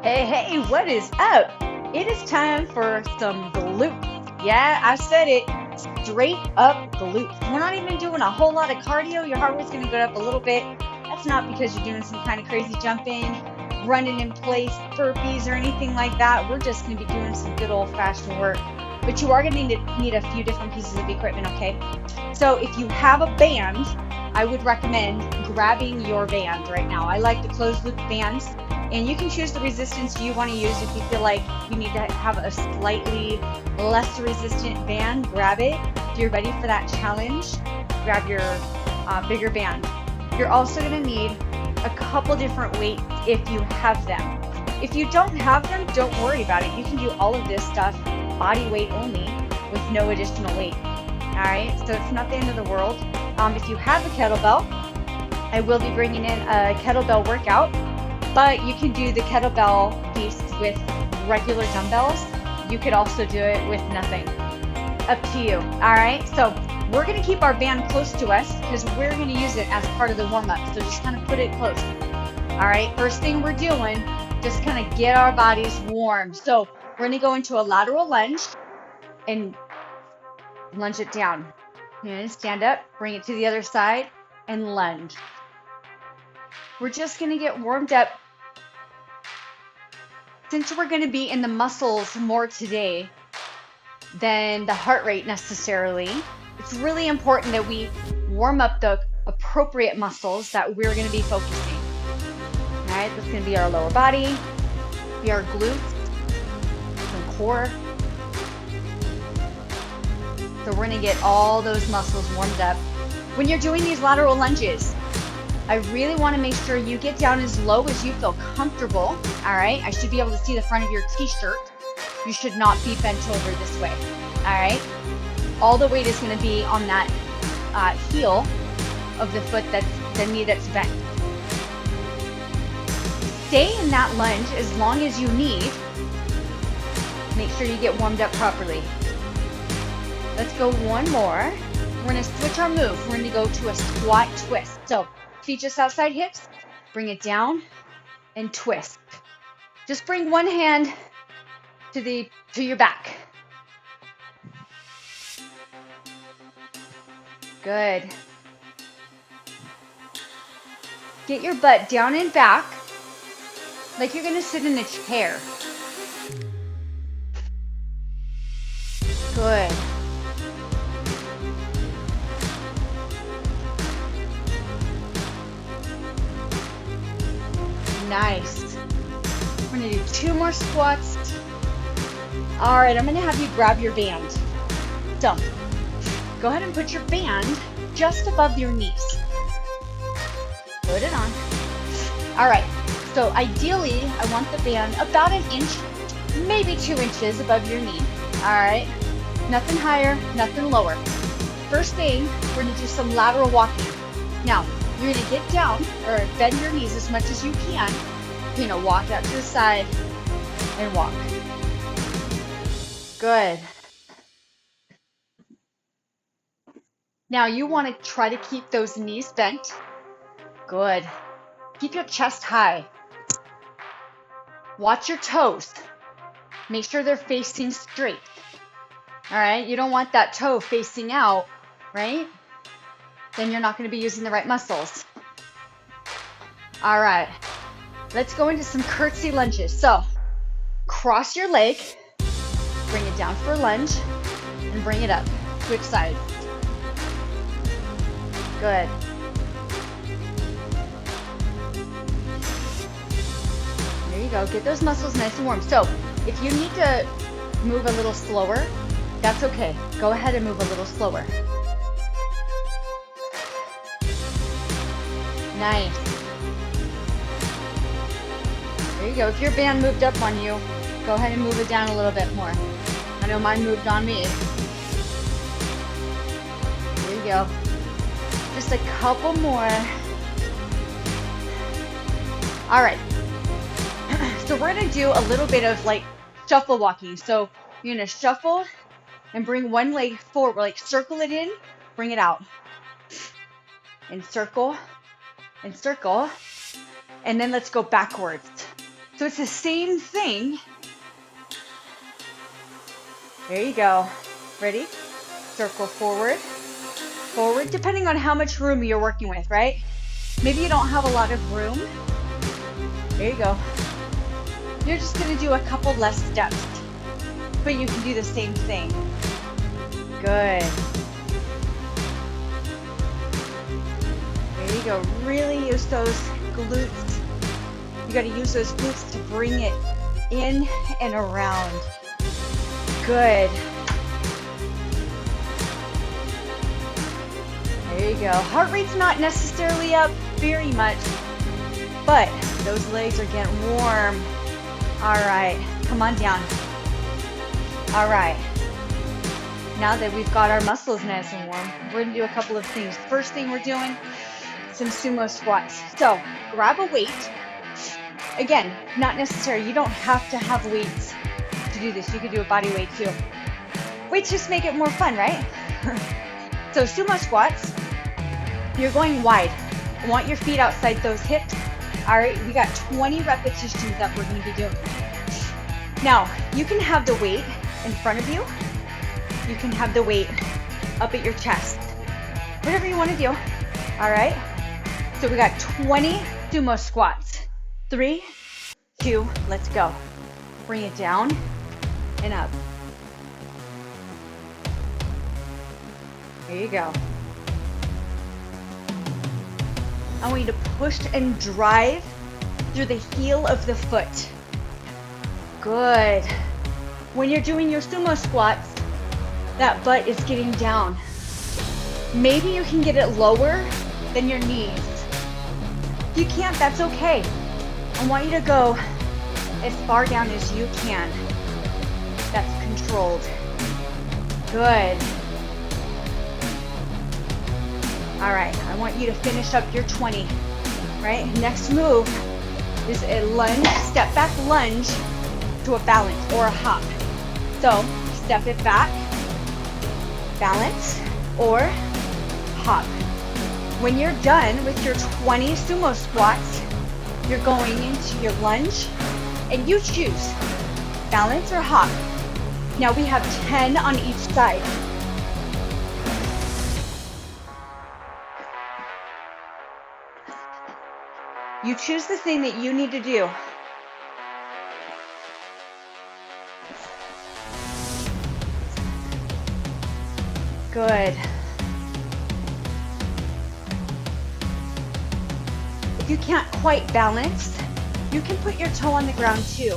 Hey, hey, what is up? It is time for some glutes. Yeah, I said it. Straight up glutes. We're not even doing a whole lot of cardio. Your heart rate's going to go up a little bit. That's not because you're doing some kind of crazy jumping, running in place, burpees, or anything like that. We're just going to be doing some good old-fashioned work. But you are going to need a few different pieces of equipment, okay? So if you have a band, I would recommend grabbing your band right now. I like the closed loop bands, and you can choose the resistance you want to use. If you feel like you need to have a slightly less resistant band, grab it. If you're ready for that challenge, grab your bigger band. You're also going to need a couple different weights if you have them. If you don't have them, don't worry about it. You can do all of this stuff body weight only with no additional weight. All right, so it's not the end of the world. If you have a kettlebell, I will be bringing in a kettlebell workout, but you can do the kettlebell piece with regular dumbbells. You could also do it with nothing. Up to you. All right, so we're going to keep our band close to us because we're going to use it as part of the warm-up. So just kind of put it close. All right, first thing we're doing, just kind of get our bodies warm. So we're going to go into a lateral lunge and lunge it down. And stand up, bring it to the other side, and lunge. We're just going to get warmed up. Since we're going to be in the muscles more today than the heart rate necessarily, it's really important that we warm up the appropriate muscles that we're going to be focusing. All right, this is going to be our lower body, be our glutes, some core. So we're going to get all those muscles warmed up. When you're doing these lateral lunges, I really want to make sure you get down as low as you feel comfortable. All right, I should be able to see the front of your t-shirt. You should not be bent over this way. All right, all the weight is going to be on that heel of the foot, that's the knee that's bent. Stay in that lunge as long as you need. Make sure you get warmed up properly. Let's go one more. We're going to switch our move. We're going to go to a squat twist. So feet just outside hips, bring it down and twist. Just bring one hand to your back. Good. Get your butt down and back like you're going to sit in a chair. Good. Nice. We're going to do 2 more squats. All right, I'm going to have you grab your band. So go ahead and put your band just above your knees. Put it on. All right, so ideally, I want the band about 1 inch, maybe 2 inches above your knee. All right, nothing higher, nothing lower. First thing, we're going to do some lateral walking. Now, you're going to get down or bend your knees as much as you can. You're going to walk out to the side and walk. Good. Now you want to try to keep those knees bent. Good. Keep your chest high. Watch your toes. Make sure they're facing straight. All right, you don't want that toe facing out, right? Then you're not going to be using the right muscles. All right, let's go into some curtsy lunges. So cross your leg, bring it down for a lunge, and bring it up. Switch sides. Good. There you go. Get those muscles nice and warm. So if you need to move a little slower, that's okay. Go ahead and move a little slower. Nice. There you go. If your band moved up on you, go ahead and move it down a little bit more. I know mine moved on me. There you go. Just a couple more. All right. So we're going to do a little bit of like shuffle walking. So you're going to shuffle and bring one leg forward, like circle it in, bring it out. And circle, and then let's go backwards. So it's the same thing. There you go. Ready? Circle forward, forward, depending on how much room you're working with, right? Maybe you don't have a lot of room. There you go. You're just gonna do a couple less steps, but you can do the same thing. Good. There you go. Really use those glutes. You gotta use those glutes to bring it in and around. Good. There you go. Heart rate's not necessarily up very much, but those legs are getting warm. All right, come on down. All right. Now that we've got our muscles nice and warm, we're gonna do a couple of things. First thing we're doing, some sumo squats. So grab a weight. Again, not necessary. You don't have to have weights to do this. You could do a body weight too. Weights just make it more fun, right? So sumo squats, you're going wide. I want your feet outside those hips. All right, we got 20 repetitions that we're gonna be doing. Now, you can have the weight in front of you. You can have the weight up at your chest. Whatever you wanna do, all right? So we got 20 sumo squats. 3, 2, let's go. Bring it down and up. There you go. I want you to push and drive through the heel of the foot. Good. When you're doing your sumo squats, that butt is getting down. Maybe you can get it lower than your knees. If you can't, that's okay. I want you to go as far down as you can. That's controlled. Good. All right, I want you to finish up your 20, right? Next move is a lunge, step back lunge to a balance or a hop. So step it back, balance, or hop. When you're done with your 20 sumo squats, you're going into your lunge, and you choose balance or hop. Now we have 10 on each side. You choose the thing that you need to do. Good. If you can't quite balance, you can put your toe on the ground too.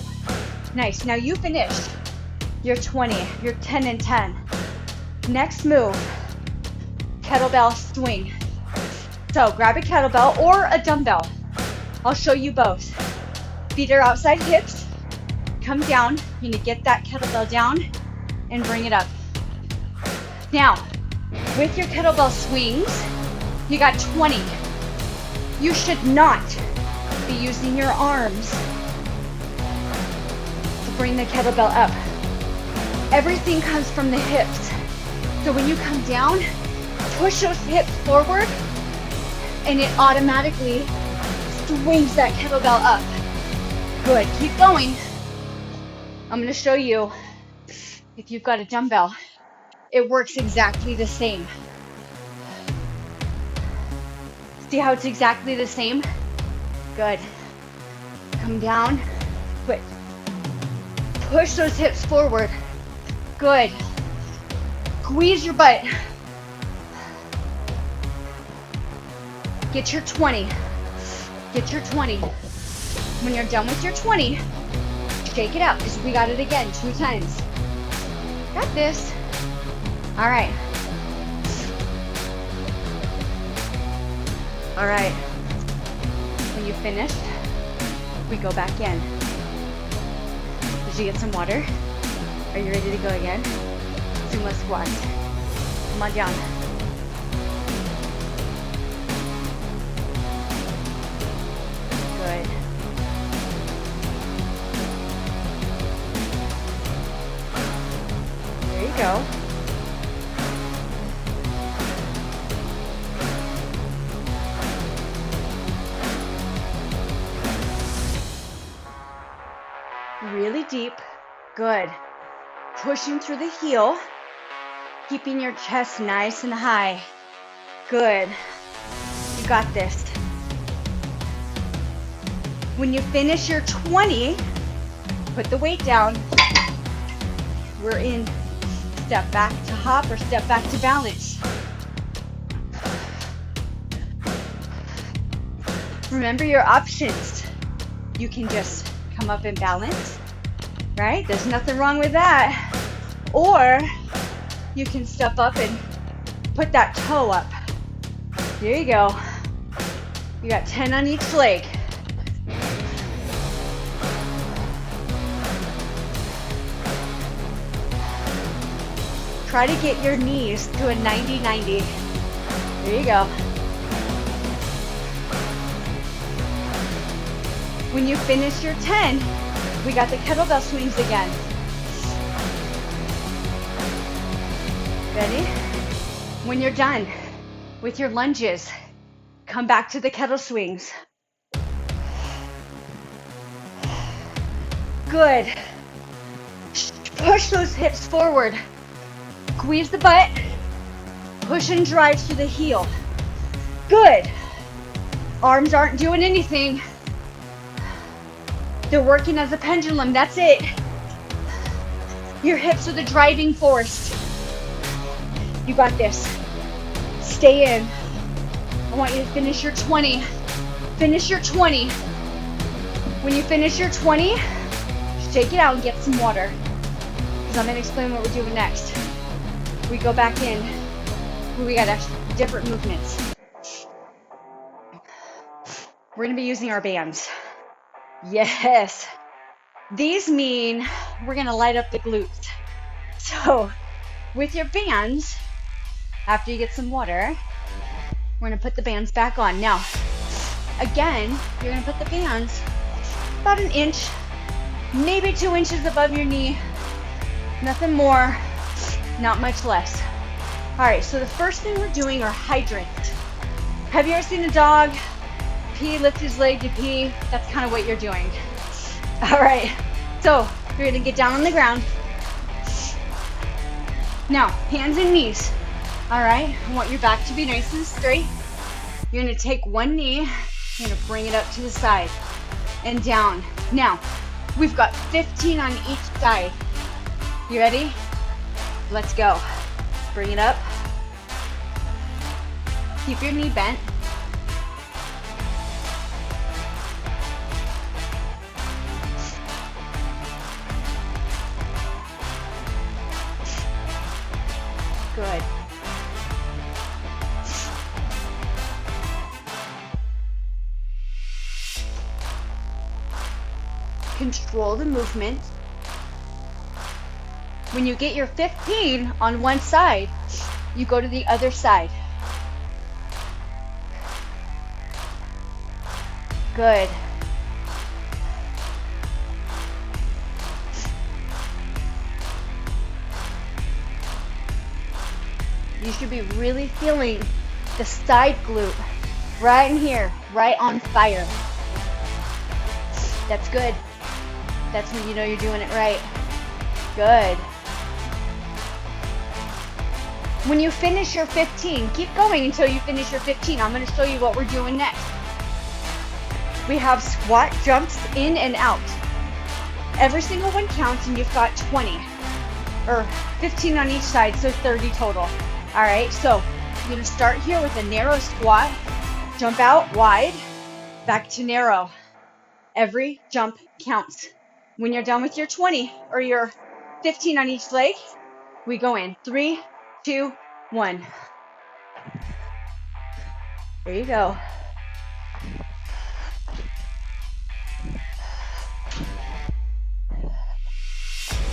Nice. Now you finished your 20, your 10 and 10. Next move, kettlebell swing. So grab a kettlebell or a dumbbell. I'll show you both. Feet are outside hips. Come down. You need to get that kettlebell down and bring it up. Now, with your kettlebell swings, you got 20. You should not be using your arms to bring the kettlebell up. Everything comes from the hips. So when you come down, push those hips forward and it automatically swings that kettlebell up. Good, keep going. I'm gonna show you if you've got a dumbbell. It works exactly the same. See how it's exactly the same? Good. Come down, quick. Push those hips forward. Good. Squeeze your butt. Get your 20. Get your 20. When you're done with your 20, shake it out because we got it again 2 times. Got this. All right. All right. When you finished, we go back in. Did you get some water? Are you ready to go again? Sumo squat. Come on down. Good. There you go. Really deep. Good. Pushing through the heel, keeping your chest nice and high. Good. You got this. When you finish your 20, put the weight down. We're in step back to hop or step back to balance. Remember your options. You can just come up and balance, right? There's nothing wrong with that. Or you can step up and put that toe up. There you go. You got 10 on each leg. Try to get your knees to a 90-90. There you go. When you finish your 10, we got the kettlebell swings again. Ready? When you're done with your lunges, come back to the kettle swings. Good. Push those hips forward. Squeeze the butt. Push and drive through the heel. Good. Arms aren't doing anything. They're working as a pendulum. That's it. Your hips are the driving force. You got this. Stay in. I want you to finish your 20. Finish your 20. When you finish your 20, shake it out and get some water. Because I'm going to explain what we're doing next. We go back in. We got different movements. We're going to be using our bands. Yes. These mean we're going to light up the glutes. So with your bands, after you get some water, we're going to put the bands back on. Now, again, you're going to put the bands about an inch, maybe 2 inches above your knee. Nothing more, not much less. All right, so the first thing we're doing are hydrants. Have you ever seen a dog pee, lift his leg to pee? That's kind of what you're doing. All right, so you're going to get down on the ground. Now, hands and knees. All right, I want your back to be nice and straight. You're going to take one knee, you're going to bring it up to the side and down. Now, we've got 15 on each side. You ready? Let's go. Bring it up. Keep your knee bent. Good. Control the movement. When you get your 15 on one side, you go to the other side. Good. You should be really feeling the side glute right in here, right on fire. That's good. That's when you know you're doing it right. Good. When you finish your 15, keep going until you finish your 15. I'm going to show you what we're doing next. We have squat jumps in and out. Every single one counts, and you've got 20 or 15 on each side, so 30 total. All right, so you're going to start here with a narrow squat, jump out wide, back to narrow. Every jump counts. When you're done with your 20 or your 15 on each leg, we go in 3, 2, 1. There you go.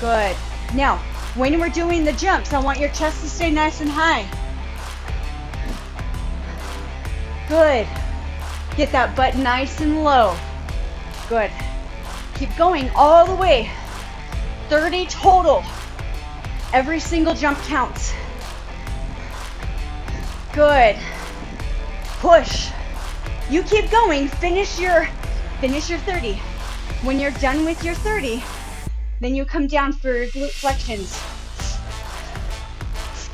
Good. Now, when we're doing the jumps, I want your chest to stay nice and high. Good. Get that butt nice and low. Good. Keep going all the way. 30 total. Every single jump counts. Good. Push. You keep going. Finish your 30. When you're done with your 30, then you come down for your glute flexions.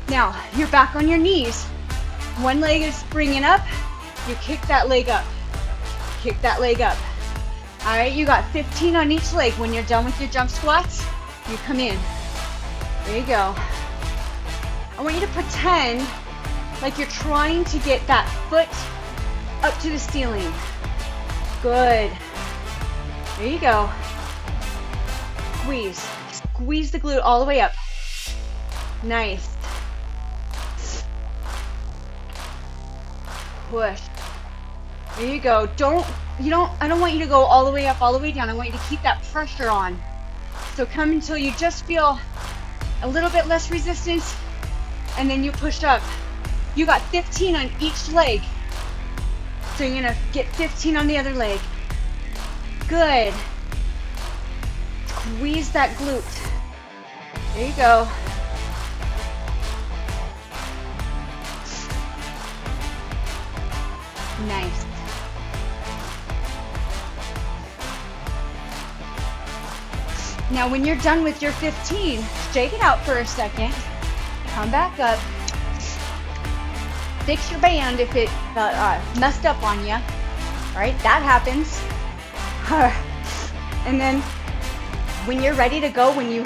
Now, you're back on your knees. One leg is bringing up. You kick that leg up. Kick that leg up. All right, you got 15 on each leg. When you're done with your jump squats, you come in. There you go. I want you to pretend like you're trying to get that foot up to the ceiling. Good. There you go. Squeeze. Squeeze the glute all the way up. Nice. Push. There you go. I don't want you to go all the way up, all the way down. I want you to keep that pressure on. So come until you just feel a little bit less resistance, and then you push up. You got 15 on each leg. So you're gonna get 15 on the other leg. Good. Squeeze that glute. There you go. Nice. Now when you're done with your 15, shake it out for a second. Come back up. Fix your band if it messed up on you. All right, that happens. And then when you're ready to go, when you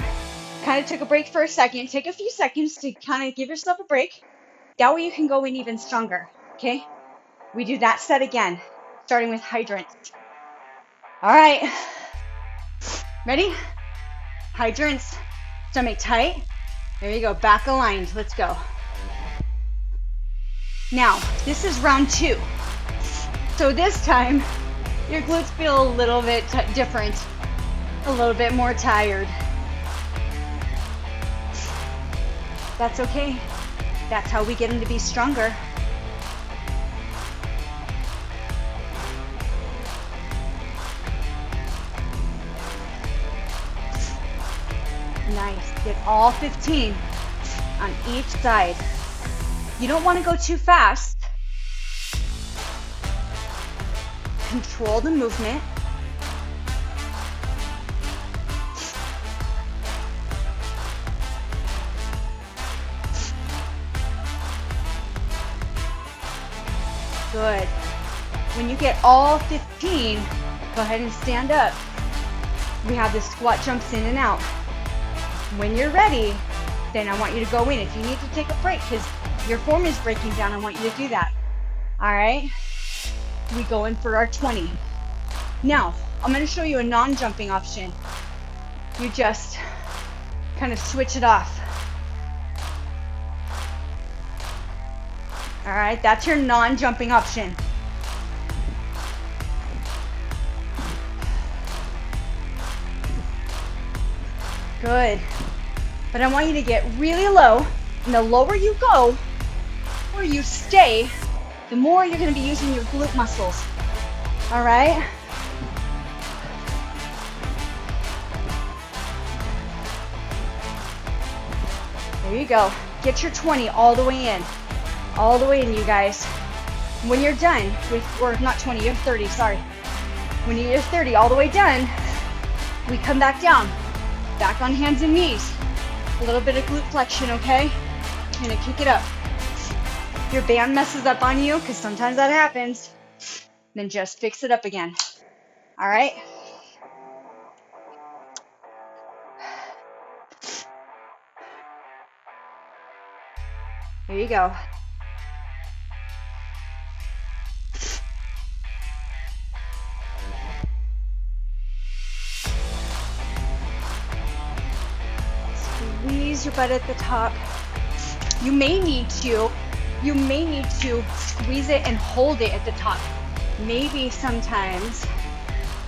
kind of took a break for a second, take a few seconds to kind of give yourself a break. That way you can go in even stronger, okay? We do that set again, starting with hydrants. All right, ready? Hydrants, stomach tight. There you go, back aligned, let's go. Now, this is round 2. So this time, your glutes feel a little bit different, a little bit more tired. That's okay. That's how we get them to be stronger. Nice. Get all 15 on each side. You don't want to go too fast. Control the movement. Good. When you get all 15, go ahead and stand up. We have the squat jumps in and out. When you're ready, then I want you to go in. If you need to take a break because your form is breaking down, I want you to do that. All right? We go in for our 20. Now, I'm going to show you a non-jumping option. You just kind of switch it off. All right, that's your non-jumping option. Good. But I want you to get really low, and the lower you go, or you stay, the more you're going to be using your glute muscles. All right? There you go. Get your 20 all the way in. All the way in, you guys. When you're done with, or not 20, you're 30, sorry. When you're 30, all the way done, we come back down. Back on hands and knees. A little bit of glute flexion, okay? I'm gonna kick it up. Your band messes up on you, because sometimes that happens. Then just fix it up again. All right? There you go. Squeeze your butt at the top. You may need to squeeze it and hold it at the top. Maybe sometimes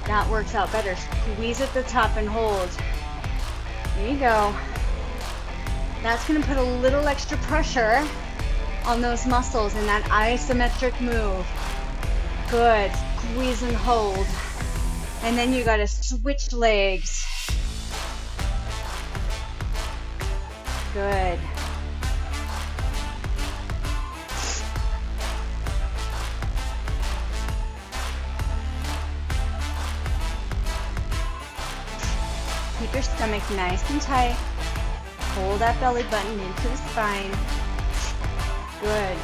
that works out better. Squeeze at the top and hold. There you go. That's going to put a little extra pressure on those muscles in that isometric move. Good. Squeeze and hold. And then you got to switch legs. Good. Keep your stomach nice and tight. Pull that belly button into the spine. Good.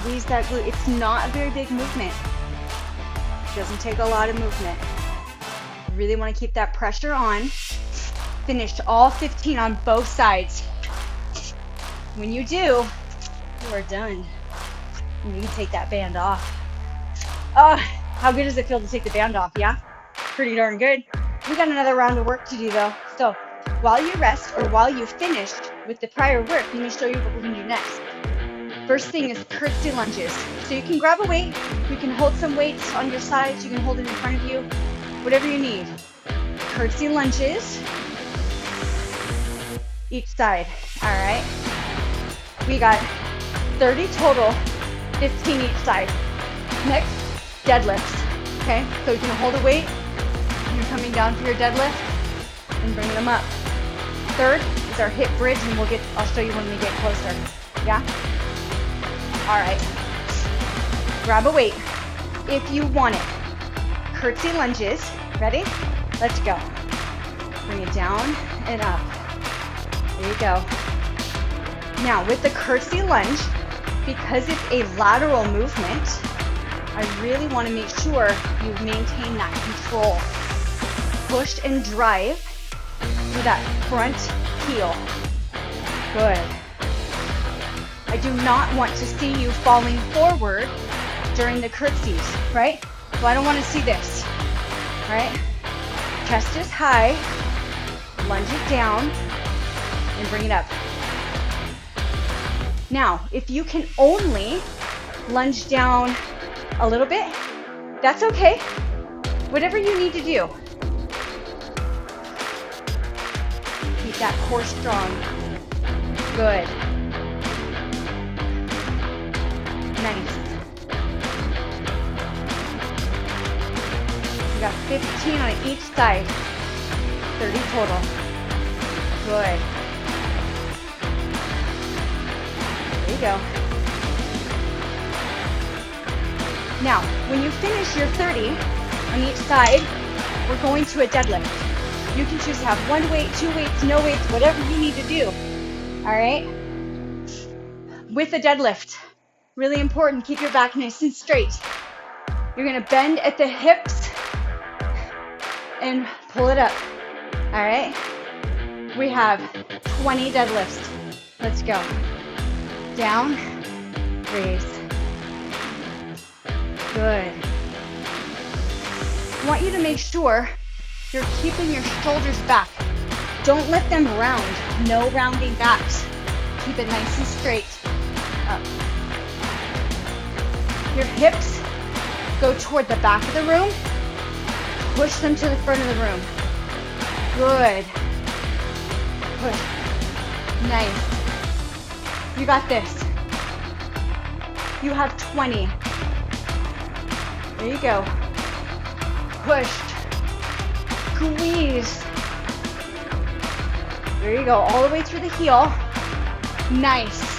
Squeeze that glute. It's not a very big movement. It doesn't take a lot of movement. You really want to keep that pressure on. Finish all 15 on both sides. When you do, you are done. And you can take that band off. Oh, how good does it feel to take the band off? Yeah? Pretty darn good. We got another round of work to do though. So while you rest or while you finish with the prior work, let me show you what we're going to do next. First thing is curtsy lunges. So you can grab a weight, you can hold some weights on your sides, you can hold it in front of you, whatever you need. Curtsy lunges, each side, all right? We got 30 total, 15 each side. Next, deadlifts, okay? So you can hold a weight, you're coming down for your deadlift, and bring them up. Third is our hip bridge, and I'll show you when we get closer, yeah? All right, grab a weight if you want it. Curtsy lunges, ready? Let's go. Bring it down and up. There you go. Now with the curtsy lunge, because it's a lateral movement, I really want to make sure you maintain that control. Push and drive with that front heel. Good. I do not want to see you falling forward during the curtsies, right? So I don't want to see this, right? Chest is high, lunge it down, and bring it up. Now, if you can only lunge down a little bit, that's okay. Whatever you need to do. Keep that core strong. Good. Nice. We got 15 on each side. 30 total. Good. There you go. Now, when you finish your 30 on each side, we're going to a deadlift. You can choose to have one weight, two weights, no weights, whatever you need to do. All right? With a deadlift, really important, keep your back nice and straight. You're gonna bend at the hips and pull it up. All right? We have 20 deadlifts. Let's go. Down, raise. Good. I want you to make sure you're keeping your shoulders back. Don't let them round. No rounding backs. Keep it nice and straight. Up. Your hips go toward the back of the room. Push them to the front of the room. Good. Push. Nice. You got this. You have 20. There you go. Pushed. Squeeze. There you go. All the way through the heel. Nice.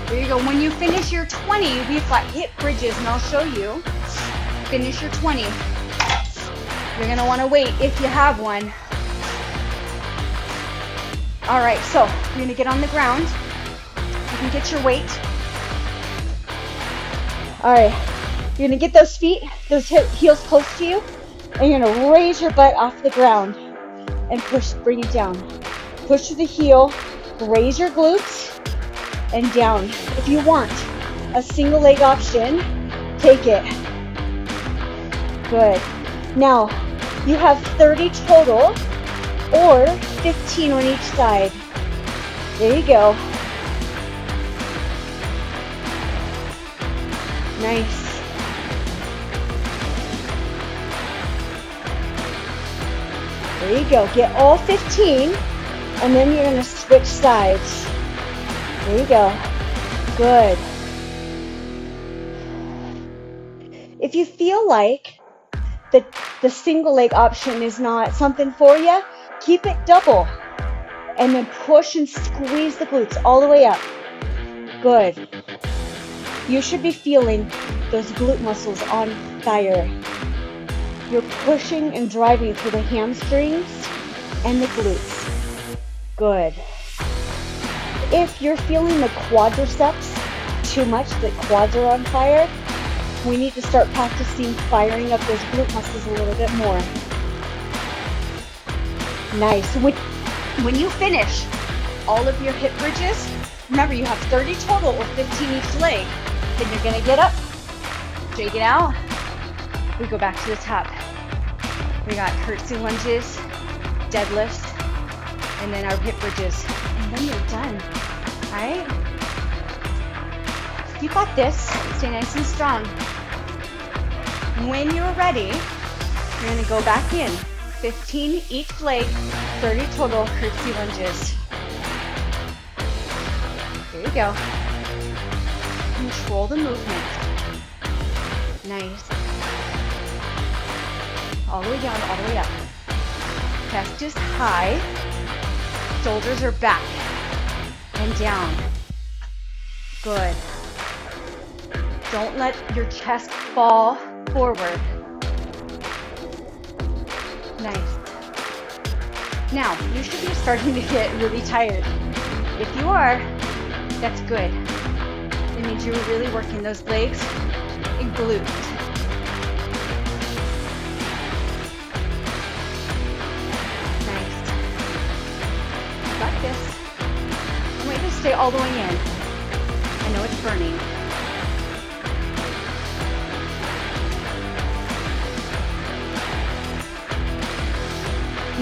There you go. When you finish your 20, we've got hip bridges, and I'll show you. Finish your 20. You're going to want to wait if you have one. All right, so you're going to get on the ground. You can get your weight. All right, you're going to get those feet, those heels close to you, and you're going to raise your butt off the ground and push, bring it down. Push to the heel, raise your glutes, and down. If you want a single leg option, take it. Good. Now, you have 30 total or 15 on each side. There you go. Nice. There you go. Get all 15, and then you're going to switch sides. There you go. Good. If you feel like the single leg option is not something for you, keep it double. And then push and squeeze the glutes all the way up. Good. You should be feeling those glute muscles on fire. You're pushing and driving through the hamstrings and the glutes. Good. If you're feeling the quadriceps too much, the quads are on fire, we need to start practicing firing up those glute muscles a little bit more. Nice. When you finish all of your hip bridges, remember you have 30 total or 15 each leg. Then you're gonna get up, shake it out. We go back to the top. We got curtsy lunges, deadlifts, and then our hip bridges. And then you're done, all right? You got this. Stay nice and strong. When you're ready, you're gonna go back in. 15 each leg, 30 total curtsy lunges. There you go. Control the movement. Nice. All the way down, all the way up. Chest is high. Shoulders are back and down. Good. Don't let your chest fall forward. Nice. Now, you should be starting to get really tired. If you are, that's good. It means you're really working those legs and glutes. Nice. You got this. I want you to stay all the way in. I know it's burning.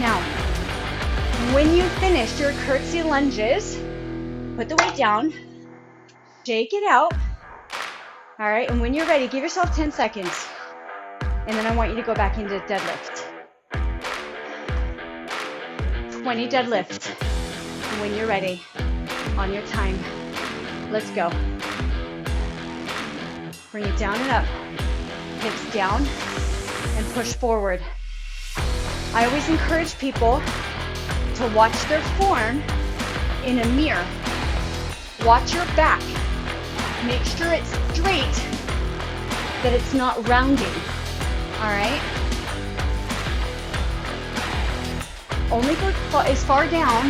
Now, when you finish your curtsy lunges, put the weight down, shake it out. All right, and when you're ready, give yourself 10 seconds. And then I want you to go back into deadlift. 20 deadlifts. When you're ready, on your time. Let's go. Bring it down and up. Hips down and push forward. I always encourage people to watch their form in a mirror. Watch your back. Make sure it's straight, that it's not rounding. All right? Only go as far down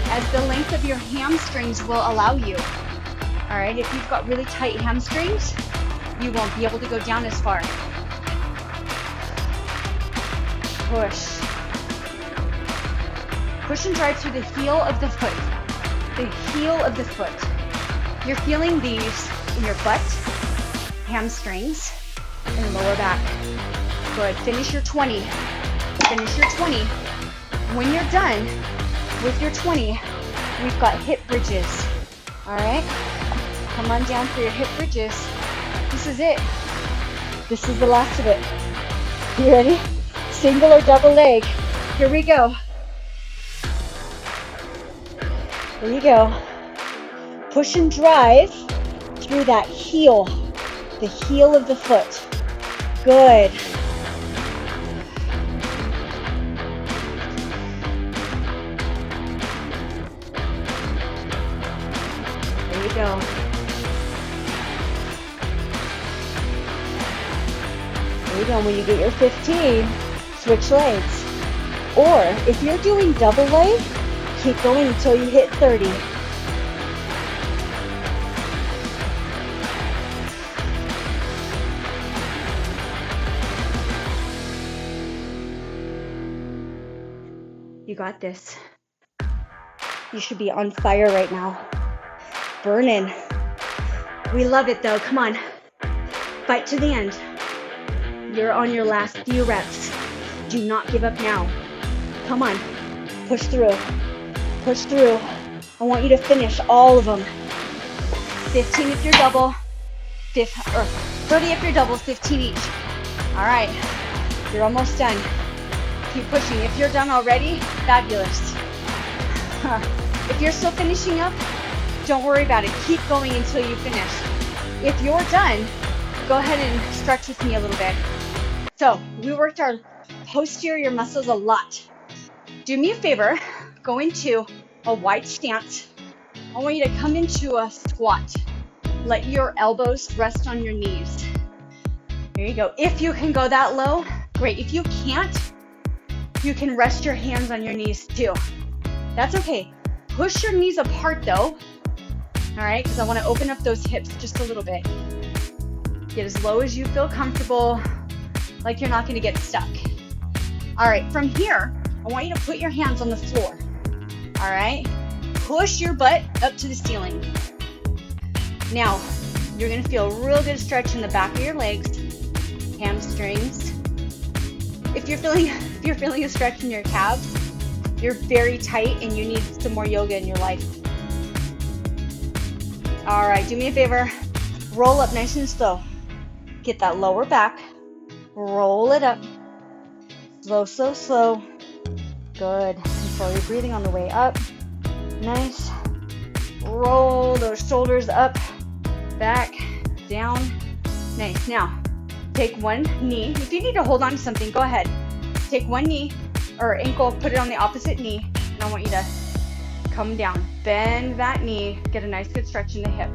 as the length of your hamstrings will allow you. All right? If you've got really tight hamstrings, you won't be able to go down as far. Push. Push and drive through the heel of the foot. The heel of the foot. You're feeling these in your butt, hamstrings, and lower back. Good. Finish your 20. Finish your 20. When you're done with your 20, we've got hip bridges. All right? Come on down for your hip bridges. This is it. This is the last of it. You ready? Single or double leg. Here we go. There you go. Push and drive through that heel, the heel of the foot. Good. There you go. There you go. When you get your 15, switch legs. Or if you're doing double leg, keep going until you hit 30. You got this. You should be on fire right now. Burning. We love it though. Come on. Fight to the end. You're on your last few reps. Do not give up now. Come on. Push through. Push through. I want you to finish all of them. 15 if you're double. 30 if you're double, 15 each. All right. You're almost done. Keep pushing. If you're done already, fabulous. If you're still finishing up, don't worry about it. Keep going until you finish. If you're done, go ahead and stretch with me a little bit. So we worked our posterior muscles a lot. Do me a favor, go into a wide stance. I want you to come into a squat. Let your elbows rest on your knees. There you go. If you can go that low, great. If you can't, you can rest your hands on your knees too. That's okay. Push your knees apart though. All right, because I want to open up those hips just a little bit. Get as low as you feel comfortable, like you're not going to get stuck. All right, from here, I want you to put your hands on the floor. All right, push your butt up to the ceiling. Now, you're going to feel a real good stretch in the back of your legs, hamstrings. If you're feeling a stretch in your calves, you're very tight and you need some more yoga in your life. All right, do me a favor. Roll up nice and slow. Get that lower back. Roll it up. Slow, slow, slow. Good. Control your breathing on the way up. Nice. Roll those shoulders up, back, down. Nice. Now, take one knee. If you need to hold on to something, go ahead. Take one knee or ankle, put it on the opposite knee, and I want you to come down. Bend that knee. Get a nice good stretch in the hip.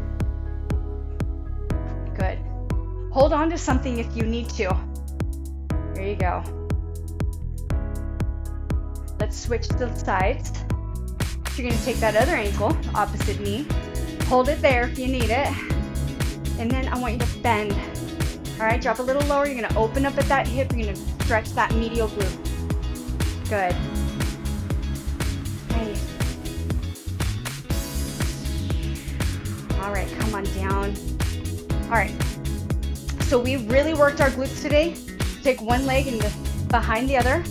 Good. Hold on to something if you need to. There you go. Let's switch to the sides. You're going to take that other ankle, opposite knee. Hold it there if you need it. And then I want you to bend. All right, drop a little lower. You're going to open up at that hip. You're going to stretch that medial glute. Good. Nice. All right, come on down. All right. So we really worked our glutes today. Take one leg and behind the other.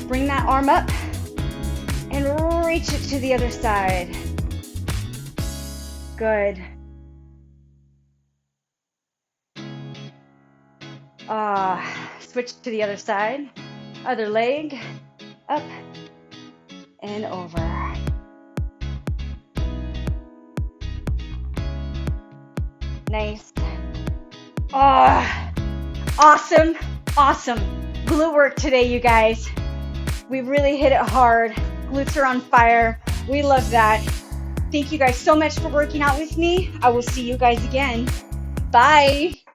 Bring that arm up and reach it to the other side. Good. Switch to the other side. Other leg, up and over. Nice. Awesome, awesome. Glute work today, you guys. We really hit it hard. Glutes are on fire. We love that. Thank you guys so much for working out with me. I will see you guys again. Bye.